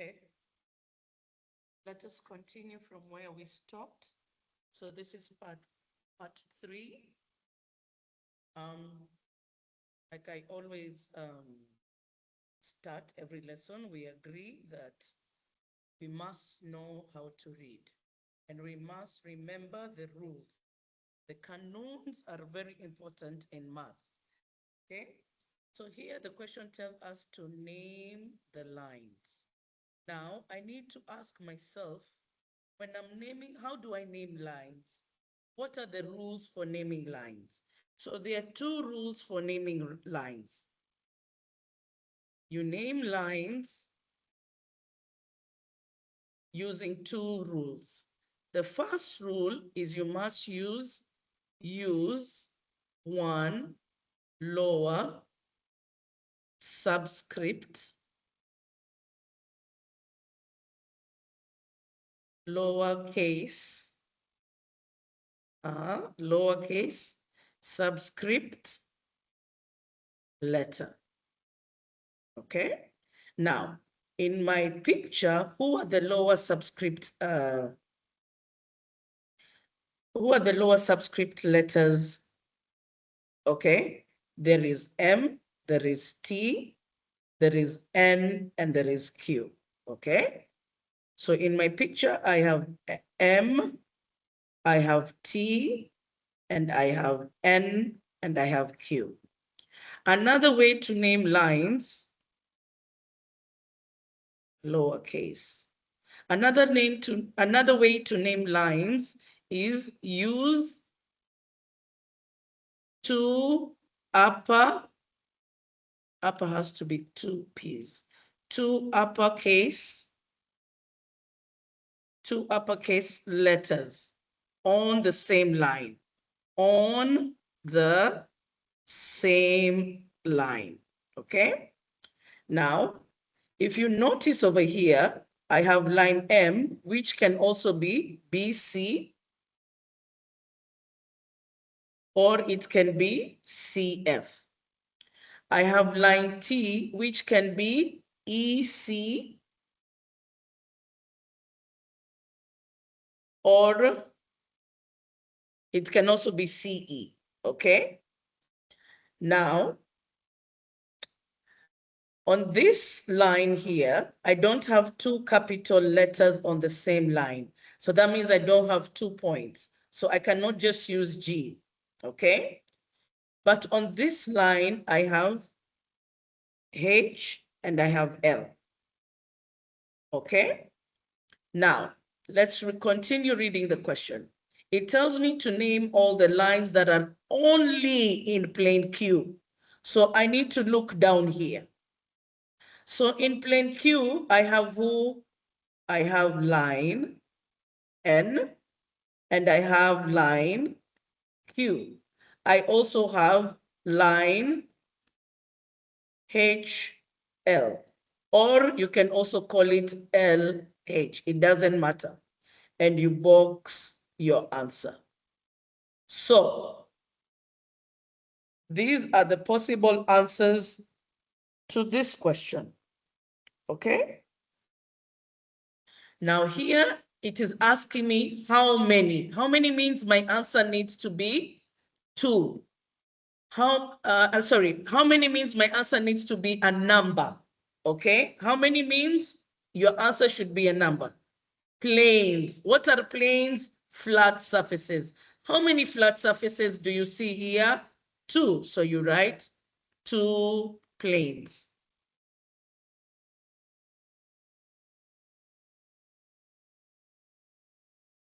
Okay, let us continue from where we stopped. So this is part 3. Um, like I always start every lesson, we agree that we must know how to read and we must remember the rules. The canons are very important in math. Okay, so here the question tells us to name the lines. Now I need to ask myself, when I'm naming, how do I name lines? What are the rules for naming lines? So there are 2 rules for naming lines. You name lines using 2 rules. The first rule is you must use one lower subscript, lowercase subscript letter. Okay. Now, in my picture, who are the lower subscript letters? Okay. There is M, there is T, there is N, and there is Q. Okay. So in my picture, I have M, I have T, and I have N, and I have Q. Another way to name lines, lowercase. Another way to name lines is use 2 upper has to be 2 P's, 2 uppercase letters on the same line, okay? Now, if you notice over here, I have line M, which can also be BC, or it can be CF. I have line T, which can be EC, or it can also be CE, okay? Now, on this line here, I don't have 2 capital letters on the same line. So that means I don't have 2 points. So I cannot just use G, okay? But on this line, I have H and I have L, okay? Now, let's continue reading the question. It tells me to name all the lines that are only in plane Q. So I need to look down here. So in plane Q, I have who? I have line N and I have line Q. I also have line HL, or you can also call it LH. It doesn't matter. And you box your answer. So these are the possible answers to this question. Okay? Now here it is asking me how many. How many means my answer needs to be 2. How many means my answer needs to be a number. Okay? How many means your answer should be a number. Planes. What are planes? Flat surfaces. How many flat surfaces do you see here? 2. So you write 2 planes.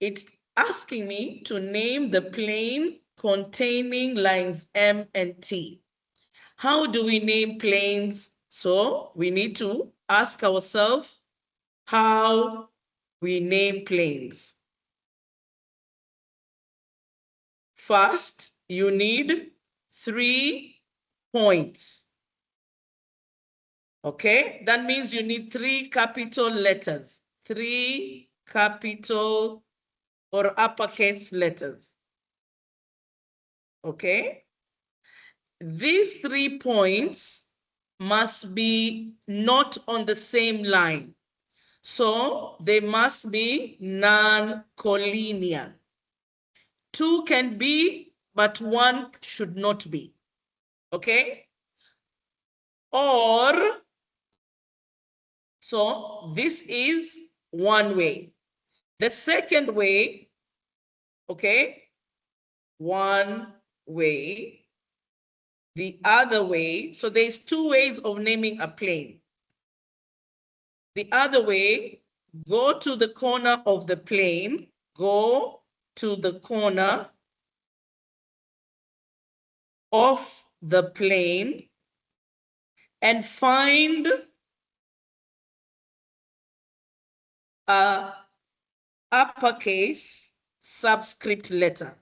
It's asking me to name the plane containing lines M and T. How do we name planes? So we need to ask ourselves how we name planes. First, you need 3 points. Okay, that means you need 3 capital letters, 3 capital or uppercase letters. Okay, these 3 points must be not on the same line. So they must be non-collinear. Two can be, but one should not be. Okay? Or, so this is one way. The second way, okay, one way, the other way. So there's two ways of naming a plane. The other way, go to the corner of the plane, go to the corner of the plane and find a uppercase subscript letter.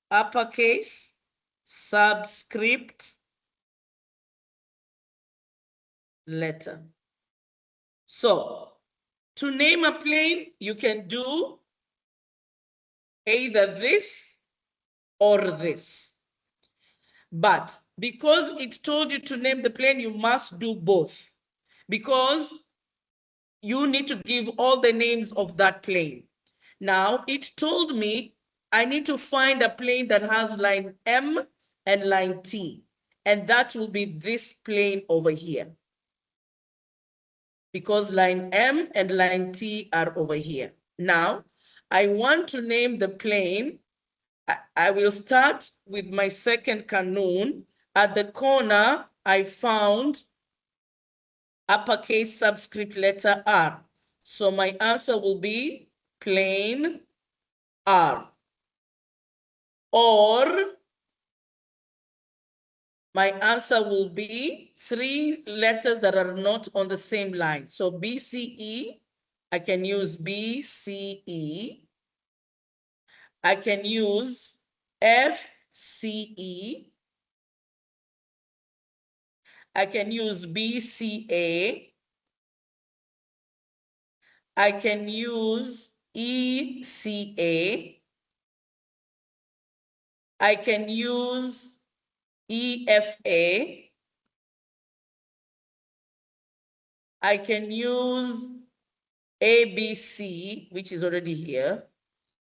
Uppercase subscript letter. So to name a plane, you can do either this or this. But because it told you to name the plane, you must do both. Because you need to give all the names of that plane. Now, it told me I need to find a plane that has line M and line T. And that will be this plane over here. Because line M and line T are over here. Now, I want to name the plane. I will start with my second Kanun. At the corner, I found uppercase subscript letter R. So my answer will be plane R. Or my answer will be three letters that are not on the same line. So BCE, I can use BCE. I can use FCE. I can use BCA. I can use ECA. I can use EFA. I can use ABC, which is already here.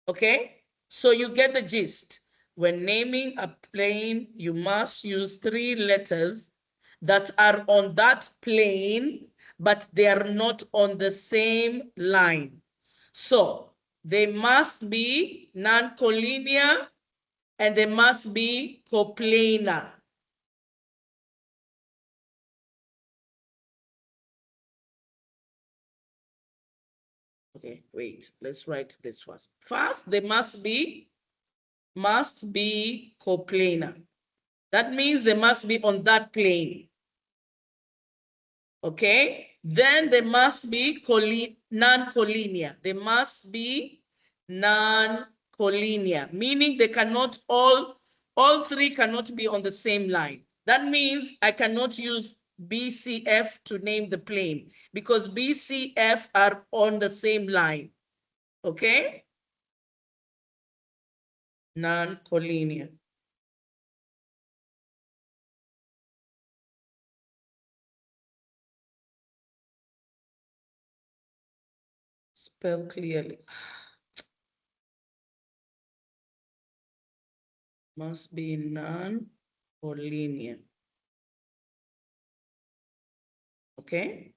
Okay? So you get the gist. When naming a plane, you must use three letters that are on that plane, but they are not on the same line. So they must be non-collinear and they must be coplanar. Okay, wait, let's write this first. First, they must be coplanar. That means they must be on that plane. Okay, then they must be non-collinear. They must be non-collinear, meaning they cannot all three cannot be on the same line. That means I cannot use BCF to name the plane because BCF are on the same line. Okay? Non-collinear. Spell clearly. Must be non-collinear. Okay?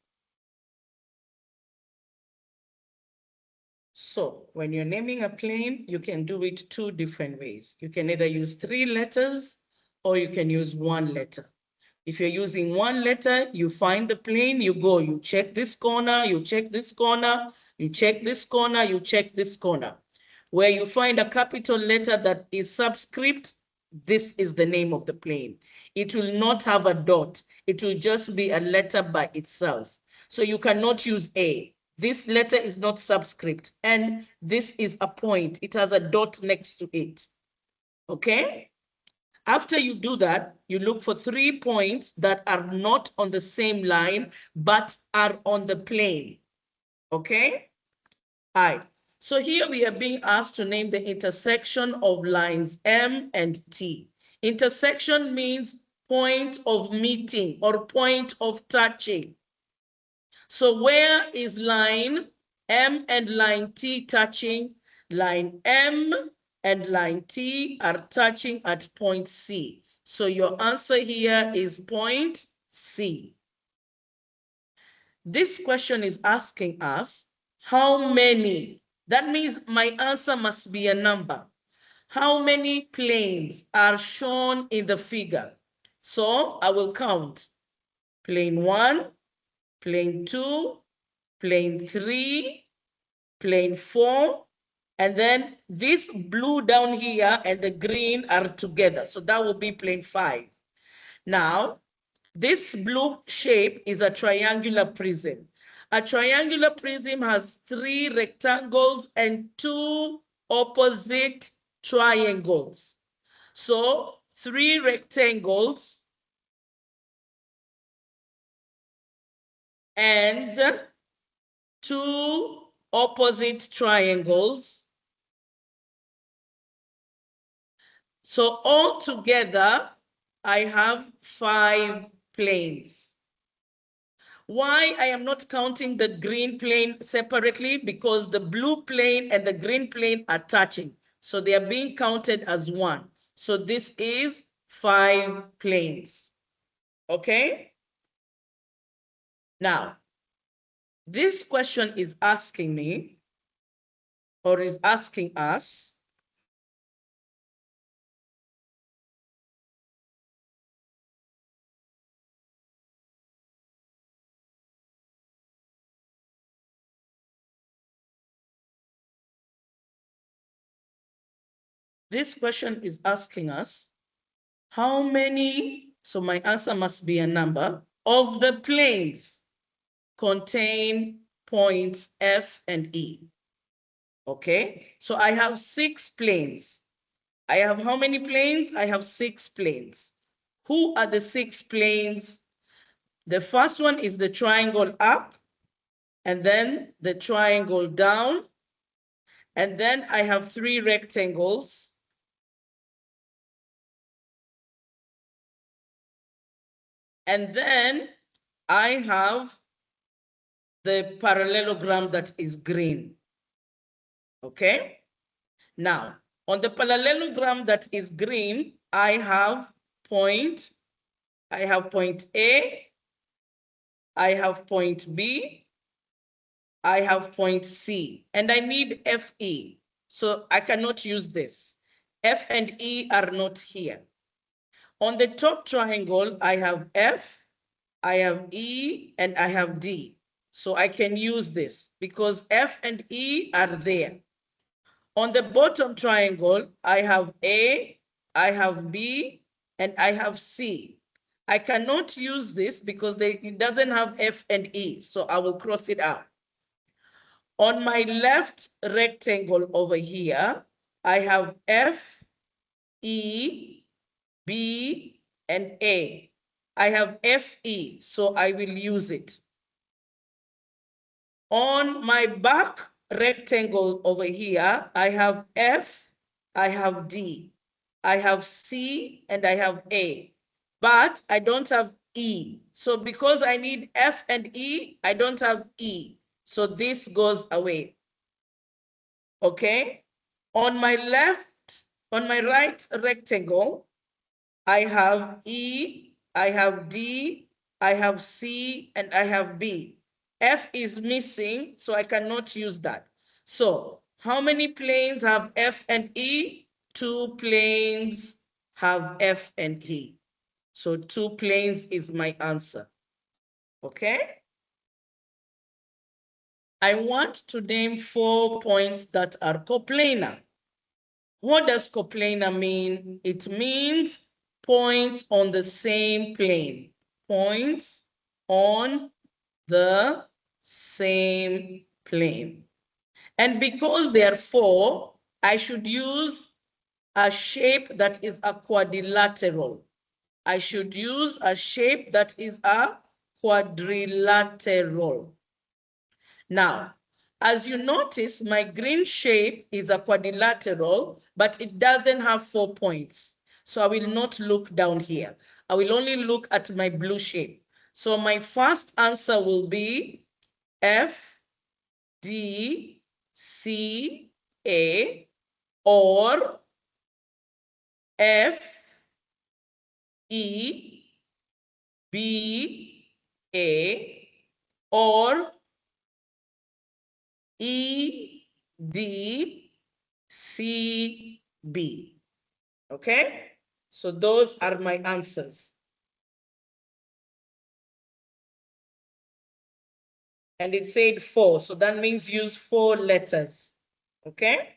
So when you're naming a plane, you can do it two different ways. You can either use three letters or you can use one letter. If you're using one letter, you find the plane, you go, you check this corner, you check this corner, you check this corner, you check this corner. Where you find a capital letter that is subscript, this is the name of the plane. It will not have a dot. It will just be a letter by itself. So you cannot use A. This letter is not subscript, and this is a point. It has a dot next to it. Okay? After you do that, you look for 3 points that are not on the same line, but are on the plane. Okay? All right. So here we are being asked to name the intersection of lines M and T. Intersection means point of meeting or point of touching. So where is line M and line T touching? Line M and line T are touching at point C. So your answer here is point C. This question is asking us how many. That means my answer must be a number. How many planes are shown in the figure? So I will count. Plane 1, plane 2, plane 3, plane 4, and then this blue down here and the green are together. So that will be plane 5. Now, this blue shape is a triangular prism. A triangular prism has 3 rectangles and 2 opposite triangles. So 3 rectangles and 2 opposite triangles. So all together, I have 5 planes. Why I am not counting the green plane separately? Because the blue plane and the green plane are touching. So they are being counted as one. So this is 5 planes. Okay? Now, this question is asking me, or is asking us, how many, so my answer must be a number, of the planes contain points F and E. Okay, so I have 6 planes. I have how many planes? I have 6 planes. Who are the 6 planes? The first one is the triangle up, and then the triangle down, and then I have 3 rectangles. And then I have the parallelogram that is green. Okay? Now, on the parallelogram that is green, I have point A, I have point B, I have point C, and I need FE. So I cannot use this. F and E are not here. On the top triangle, I have F, I have E, and I have D. So I can use this because F and E are there. On the bottom triangle, I have A, I have B, and I have C. I cannot use this because it doesn't have F and E, so I will cross it out. On my left rectangle over here, I have F, E, B, and A. I have FE, so I will use it. On my back rectangle over here, I have F, I have D, I have C, and I have A, but I don't have E. So because I need F and E, I don't have E. So this goes away. Okay? On my right rectangle, I have E, I have D, I have C, and I have B. F is missing, so I cannot use that. So how many planes have F and E? 2 planes have F and E. So 2 planes is my answer. Okay? I want to name 4 points that are coplanar. What does coplanar mean? It means points on the same plane. Points on the same plane. And because there are 4, I should use a shape that is a quadrilateral. I should use a shape that is a quadrilateral. Now, as you notice, my green shape is a quadrilateral, but it doesn't have 4 points. So I will not look down here. I will only look at my blue shape. So my first answer will be F, D, C, A, or F, E, B, A, or E, D, C, B. Okay? So those are my answers. And it said 4, so that means use 4 letters. Okay?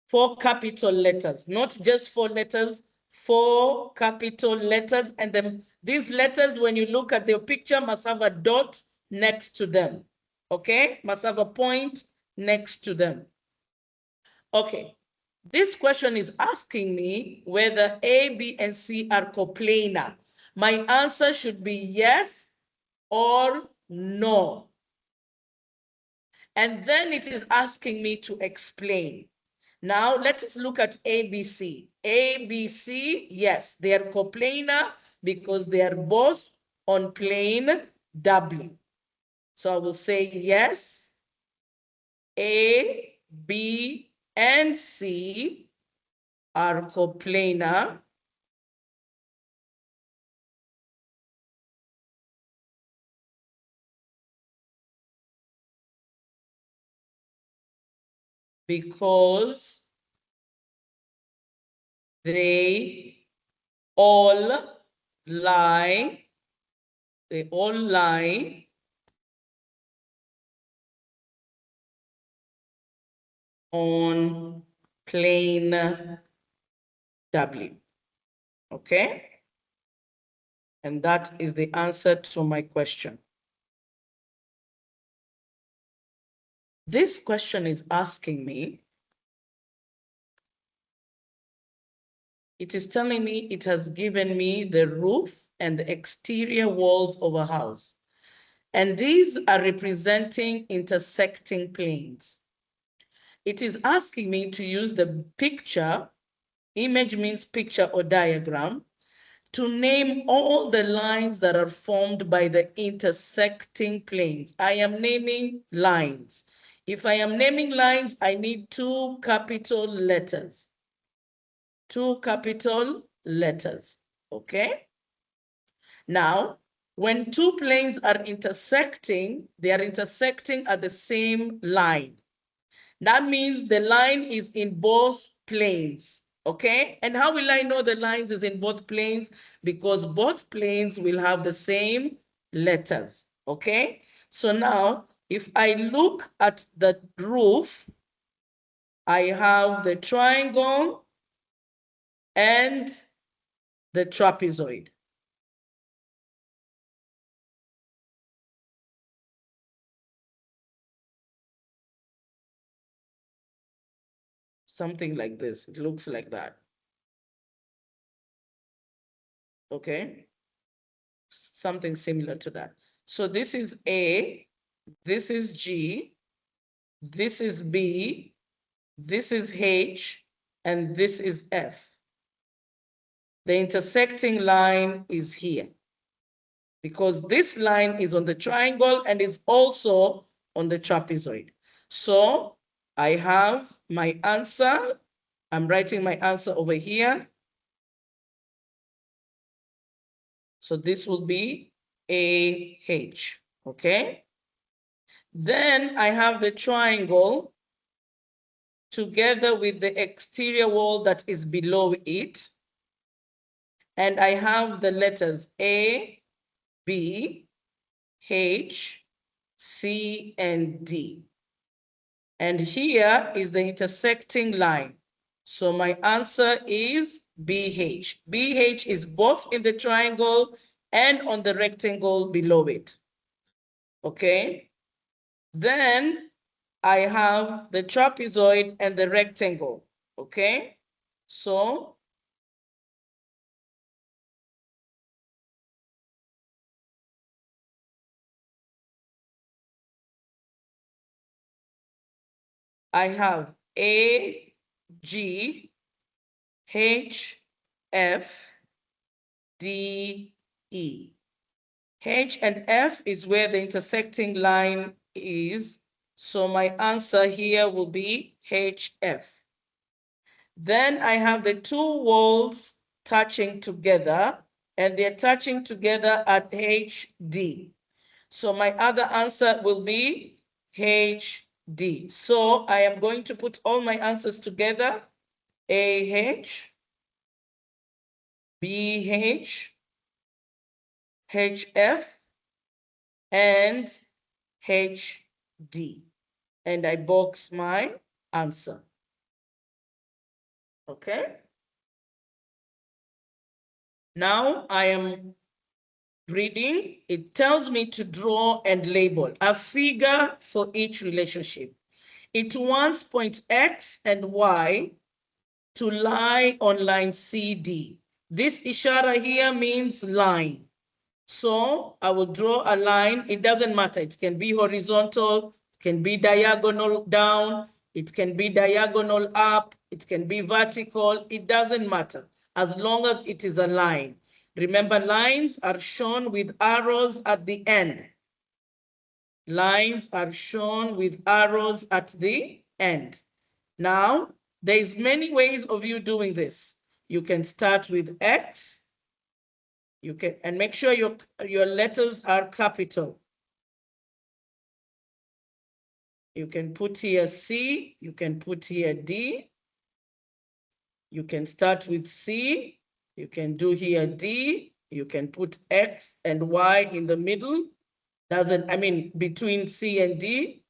4 capital letters, not just 4 letters, 4 capital letters. And then these letters, when you look at the picture, must have a dot next to them. Okay? Must have a point next to them. Okay. This question is asking me whether A, B, and C are coplanar. My answer should be yes or no. And then it is asking me to explain. Now let's look at ABC. ABC, yes, they are coplanar because they are both on plane W. So I will say yes, A, B, and C are coplanar because they all lie, on plane W. Okay? And that is the answer to my question. This question is asking me, it is telling me it has given me the roof and the exterior walls of a house. And these are representing intersecting planes. It is asking me to use the picture, image means picture or diagram, to name all the lines that are formed by the intersecting planes. I am naming lines. If I am naming lines, I need 2 capital letters. 2 capital letters, okay? Now, when 2 planes are intersecting, they are intersecting at the same line. That means the line is in both planes, okay? And how will I know the lines is in both planes? Because both planes will have the same letters, okay? So now, if I look at the roof, I have the triangle and the trapezoid. Something like this, it looks like that. Okay? Something similar to that. So this is A, this is G, this is B, this is H, and this is F. The intersecting line is here because this line is on the triangle and is also on the trapezoid. So I have my answer. I'm writing my answer over here. So this will be AH, okay? Then I have the triangle together with the exterior wall that is below it. And I have the letters A, B, H, C, and D. And here is the intersecting line. So my answer is BH. BH is both in the triangle and on the rectangle below it. Okay? Then I have the trapezoid and the rectangle. Okay? So I have A, G, H, F, D, E. H and F is where the intersecting line is. So my answer here will be HF. Then I have the two walls touching together, and they're touching together at HD. So my other answer will be HD. So I am going to put all my answers together. AH, BH, HF, and HD. And I box my answer. Okay. Now I am reading. It tells me to draw and label a figure for each relationship. It wants point X and Y to lie on line CD. This ishara here means line. So I will draw a line. It doesn't matter. It can be horizontal, it can be diagonal down, it can be diagonal up, it can be vertical. It doesn't matter as long as it is a line. Remember, lines are shown with arrows at the end. Lines are shown with arrows at the end. Now, there's many ways of you doing this. You can start with X. You can, and make sure your letters are capital. You can put here C, you can put here D. You can start with C, you can do here D, you can put X and Y in the middle. Between C and D.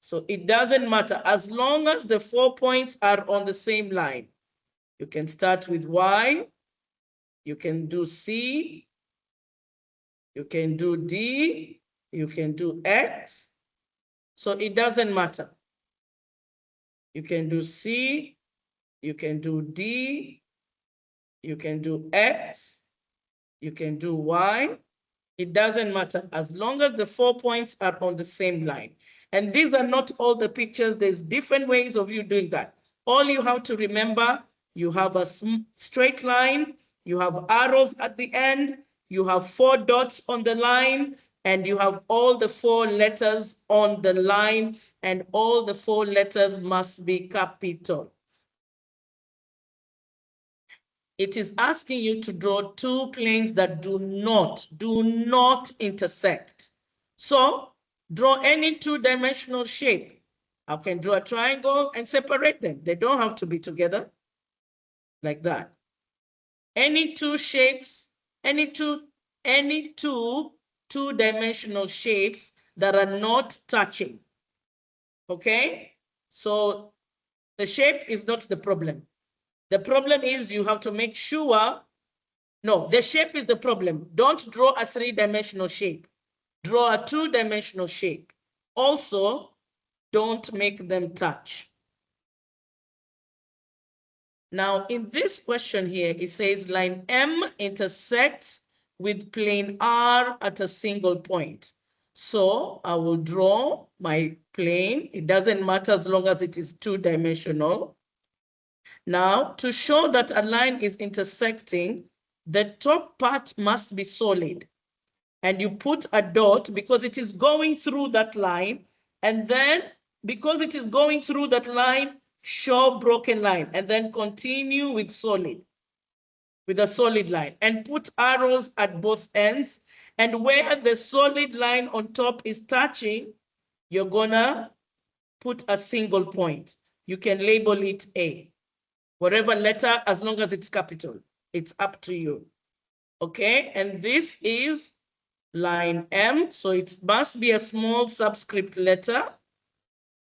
So it doesn't matter as long as the 4 points are on the same line. You can start with Y, you can do C, you can do D, you can do X. So it doesn't matter. You can do C, you can do D, you can do X, you can do Y. It doesn't matter as long as the 4 points are on the same line. And these are not all the pictures. There's different ways of you doing that. All you have to remember, you have a straight line, you have arrows at the end, you have 4 dots on the line, and you have all the 4 letters on the line, and all the 4 letters must be capital. It is asking you to draw 2 planes that do not intersect. So draw any 2-dimensional shape. I can draw a triangle and separate them. They don't have to be together like that. Any 2 shapes, any two 2-dimensional shapes that are not touching. Okay? So the shape is not the problem. The problem is you have to make sure, no, the shape is the problem. Don't draw a 3-dimensional shape. Draw a 2-dimensional shape. Also, don't make them touch. Now, in this question here, it says line M intersects with plane R at a single point. So I will draw my plane. It doesn't matter as long as it is 2-dimensional. Now, to show that a line is intersecting, the top part must be solid. And you put a dot because it is going through that line. And then, because it is going through that line, show broken line. And then continue with solid, with a solid line. And put arrows at both ends. And where the solid line on top is touching, you're gonna put a single point. You can label it A. Whatever letter, as long as it's capital, it's up to you. Okay, and this is line M, so it must be a small subscript letter.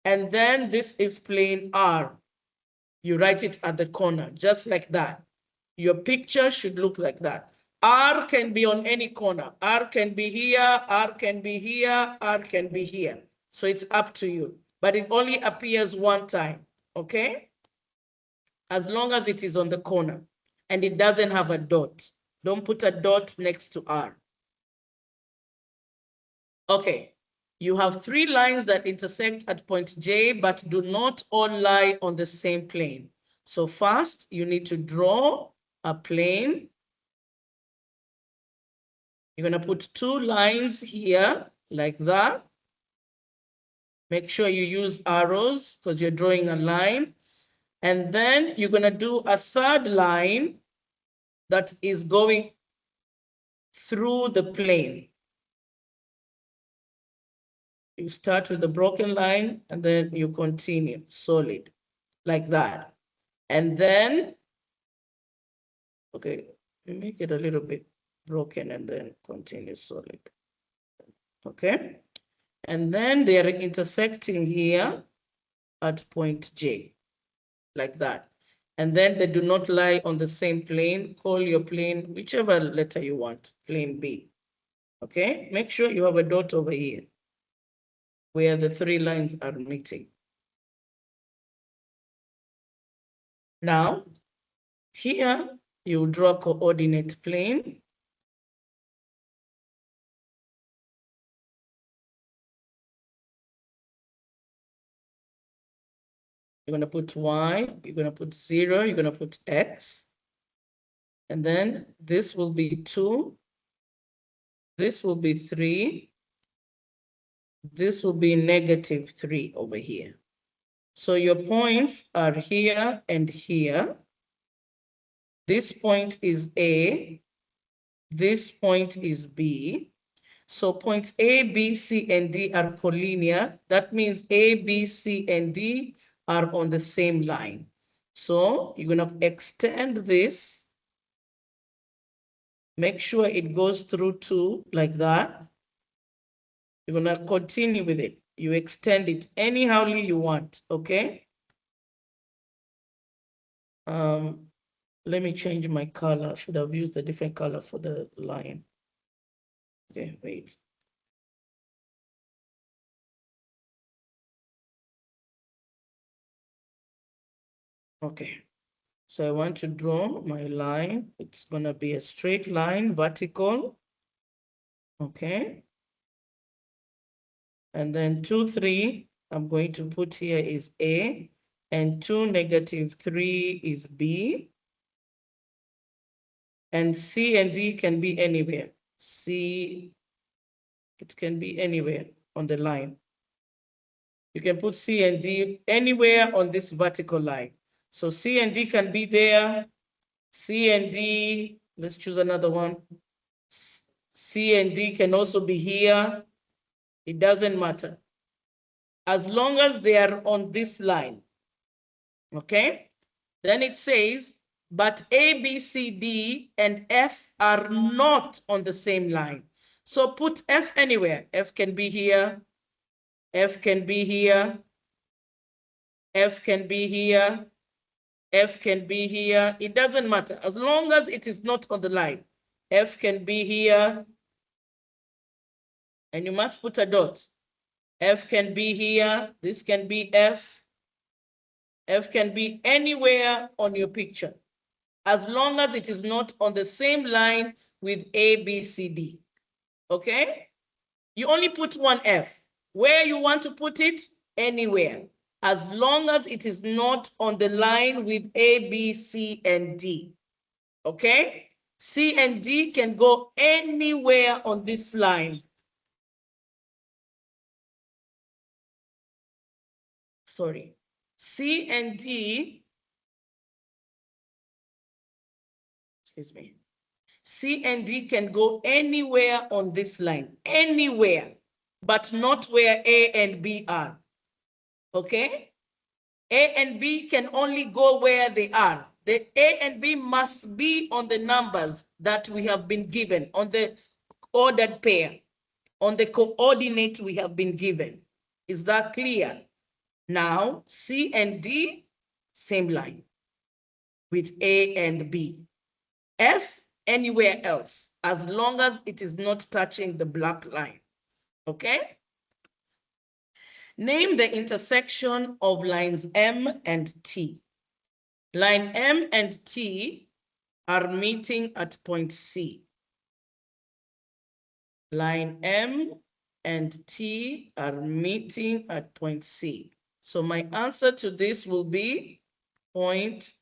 And then this is plane R. You write it at the corner, just like that. Your picture should look like that. R can be on any corner. R can be here, R can be here, R can be here. So it's up to you, but it only appears one time, okay? As long as it is on the corner and it doesn't have a dot. Don't put a dot next to R. Okay, you have 3 lines that intersect at point J, but do not all lie on the same plane. So first, you need to draw a plane. You're going to put 2 lines here like that. Make sure you use arrows because you're drawing a line. And then you're going to do a 3rd line that is going through the plane. You start with the broken line and then you continue solid like that. And then, okay, make it a little bit broken and then continue solid. Okay. And then they are intersecting here at point J, like that. And then they do not lie on the same plane. Call your plane, whichever letter you want, plane B. Okay, make sure you have a dot over here where the 3 lines are meeting. Now, here you draw a coordinate plane. You're going to put Y, you're going to put 0, you're going to put X. And then this will be 2. This will be 3. This will be -3 over here. So your points are here and here. This point is A. This point is B. So points A, B, C, and D are collinear. That means A, B, C, and D are on the same line. So you're going to extend this. Make sure it goes through 2 like that. You're going to continue with it. You extend it anyhow you want, okay? Let me change my color. I should have used a different color for the line. Okay, wait. Okay, so I want to draw my line. It's gonna be a straight line, vertical. Okay. And then 2, 3, I'm going to put here is A, and 2, -3 is B. And C and D can be anywhere. C, it can be anywhere on the line. You can put C and D anywhere on this vertical line. So C and D can be there. C and D, let's choose another one. C and D can also be here. It doesn't matter. As long as they are on this line. Okay? Then it says, but A, B, C, D, and F are not on the same line. So put F anywhere. F can be here. F can be here. F can be here. F can be here. It doesn't matter. As long as it is not on the line. F can be here. And you must put a dot. F can be here. This can be F. F can be anywhere on your picture, as long as it is not on the same line with A, B, C, D. Okay? You only put one F. Where you want to put it, anywhere, as long as it is not on the line with A, B, C, and D. Okay? C and D can go anywhere on this line. Sorry. C and D, excuse me. C and D can go anywhere on this line, anywhere, but not where A and B are. Okay? A and B can only go where they are. The A and B must be on the numbers that we have been given, on the ordered pair, on the coordinate we have been given. Is that clear? Now, C and D, same line with A and B. F, anywhere else, as long as it is not touching the black line. Okay? Name the intersection of lines M and T. Line M and T are meeting at point C. Line M and T are meeting at point C. So my answer to this will be point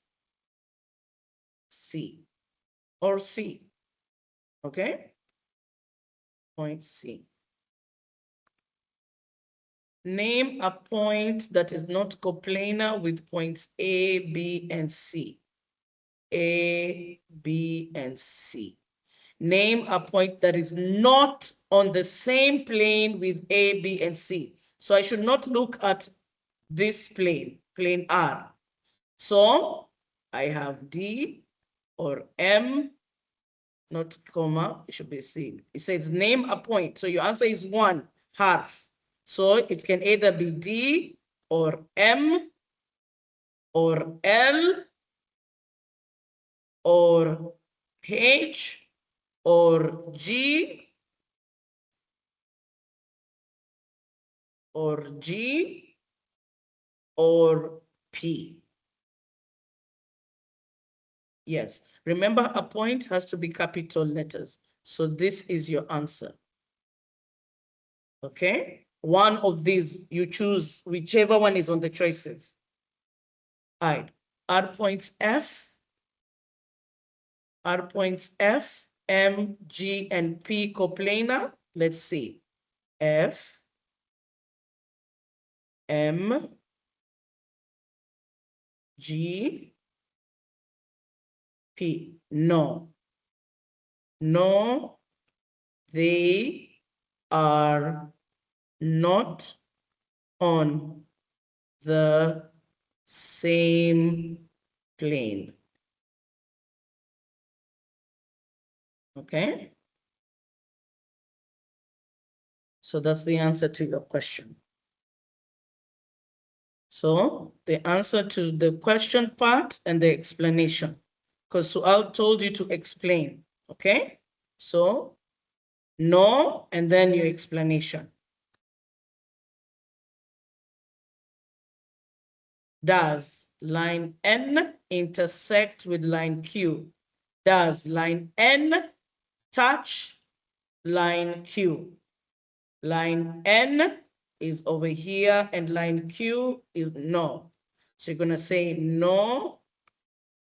C or C. Okay? point C. Name a point that is not coplanar with points A, B, and C. A, B, and C. Name a point that is not on the same plane with A, B, and C. So I should not look at this plane, plane R. So I have D or M, not comma, it should be C. It says name a point. So your answer is 1, half. So it can either be D or M or L or H or G or G or P. Yes, remember a point has to be capital letters. So this is your answer. Okay, one of these, you choose whichever one is on the choices. All right, are points F, M, G, and P coplanar? Let's see. F, M, G, P. No. No, they are not on the same plane. Okay? So that's the answer to your question. So the answer to the question part and the explanation, because Sual told you to explain. Okay? So no, and then your explanation. Does line N intersect with line Q? Does line N touch line Q? Line N is over here and line Q is no. So you're going to say no,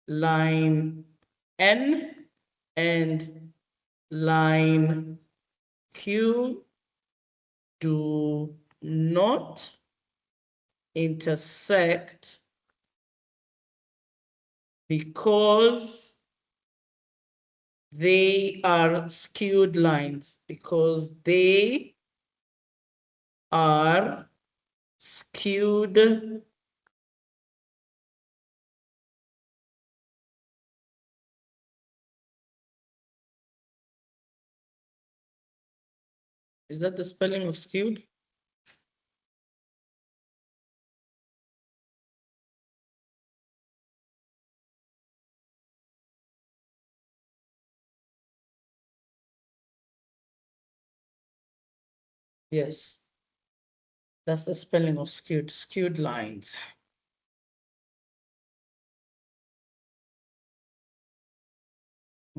line N and line Q do not intersect because they are skewed lines, because they are skewed Is that the spelling of skewed? Yes. That's the spelling of skewed, skewed lines.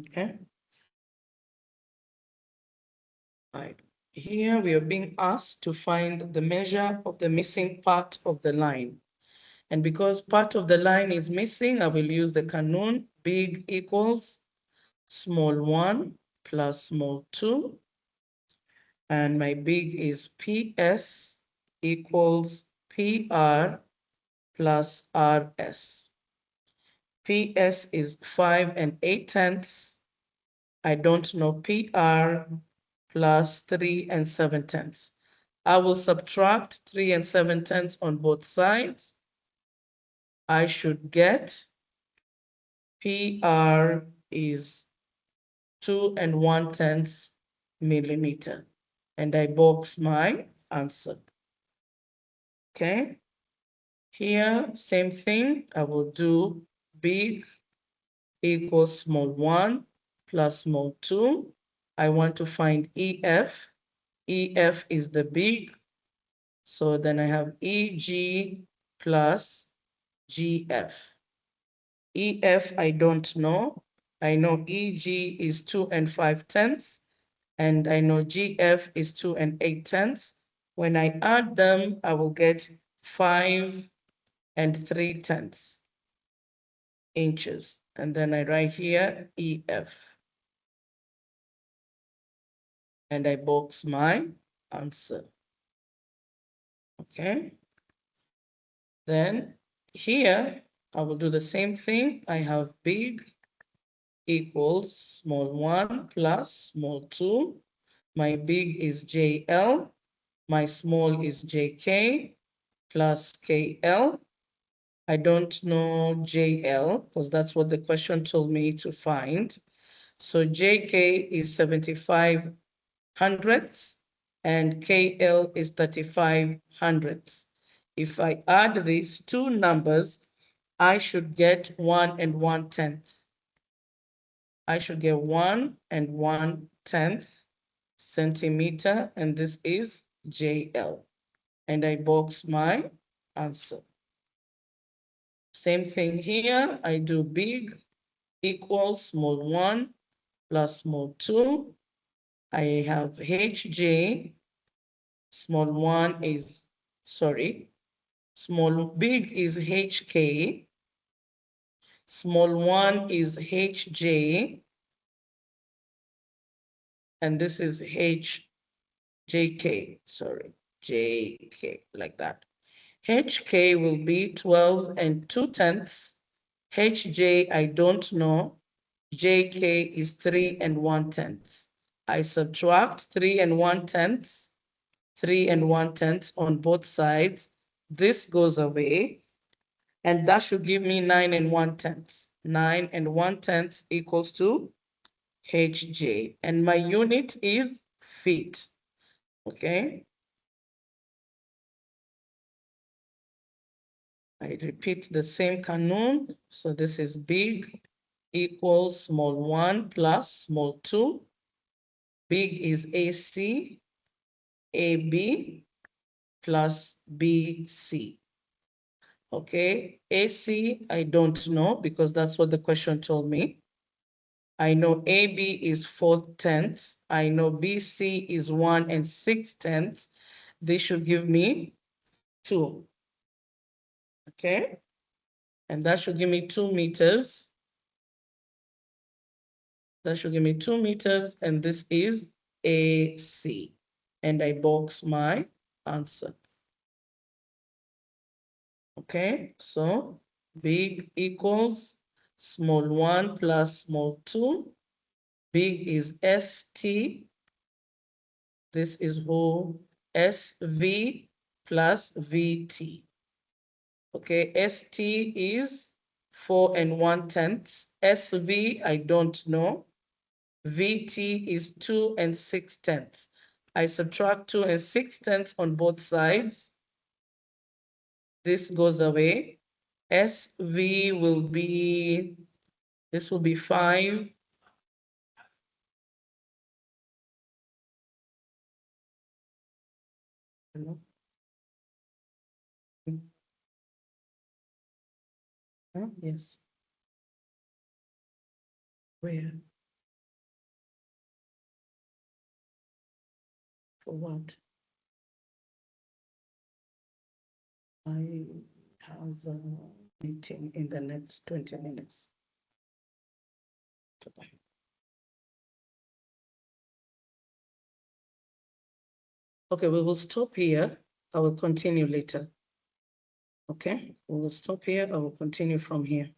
Okay. Right. Here we are being asked to find the measure of the missing part of the line. And because part of the line is missing, I will use the Kanun, big equals small 1 plus small 2. And my big is PS equals PR plus RS. PS is 5 and 8/10. I don't know PR plus 3 and 7/10. I will subtract 3 and 7/10 on both sides. I should get PR is 2 and 1/10 millimeter. And I box my answer. Okay. Here, same thing. I will do big equals small 1 plus small 2. I want to find EF. EF is the big. So then I have EG plus GF. EF, I don't know. I know EG is 2 and 5/10, and I know GF is 2 and 8/10. When I add them, I will get 5 and 3/10 inches. And then I write here EF. and I box my answer. Okay. Then here, I will do the same thing. I have big equals small 1 plus small 2. My big is JL. My small is JK plus KL. I don't know JL because that's what the question told me to find. So JK is 75 hundredths and KL is 35 hundredths. If I add these two numbers, I should get 1 and 1/10. I should get 1 and 1/10 centimeter, and this is JL. And I box my answer. Same thing here. I do big equals small 1 plus small 2. I have HJ. Small 1 is, sorry, small big is HK. Small 1 is HJ. And this is HJK, sorry, JK, like that. HK will be 12 and 2/10. HJ, I don't know. JK is 3 and 1/10. I subtract 3 and 1/10, 3 and 1/10 on both sides. This goes away, and that should give me 9 and 1/10. 9 and 1/10 equals to HJ, and my unit is feet. Okay. I repeat the same Kanun. So this is big equals small 1 plus small 2. Big is AC, AB plus BC. Okay, AC, I don't know because that's what the question told me. I know AB is 4/10. I know BC is 1 and 6/10. This should give me 2. Okay, and that should give me 2 meters. That should give me 2 meters, and this is AC. And I box my answer. Okay, so big equals small 1 plus small 2. Big is ST. This is whole SV plus VT. Okay, ST is 4 and 1/10. SV, I don't know. VT is 2 and 6/10. I subtract 2 and 6/10 on both sides. This goes away. SV will be, this will be 5. Yes. Where? For what? I have a meeting in the next 20 minutes. Okay, we will stop here. I will continue later. Okay, we will stop here. I will continue from here.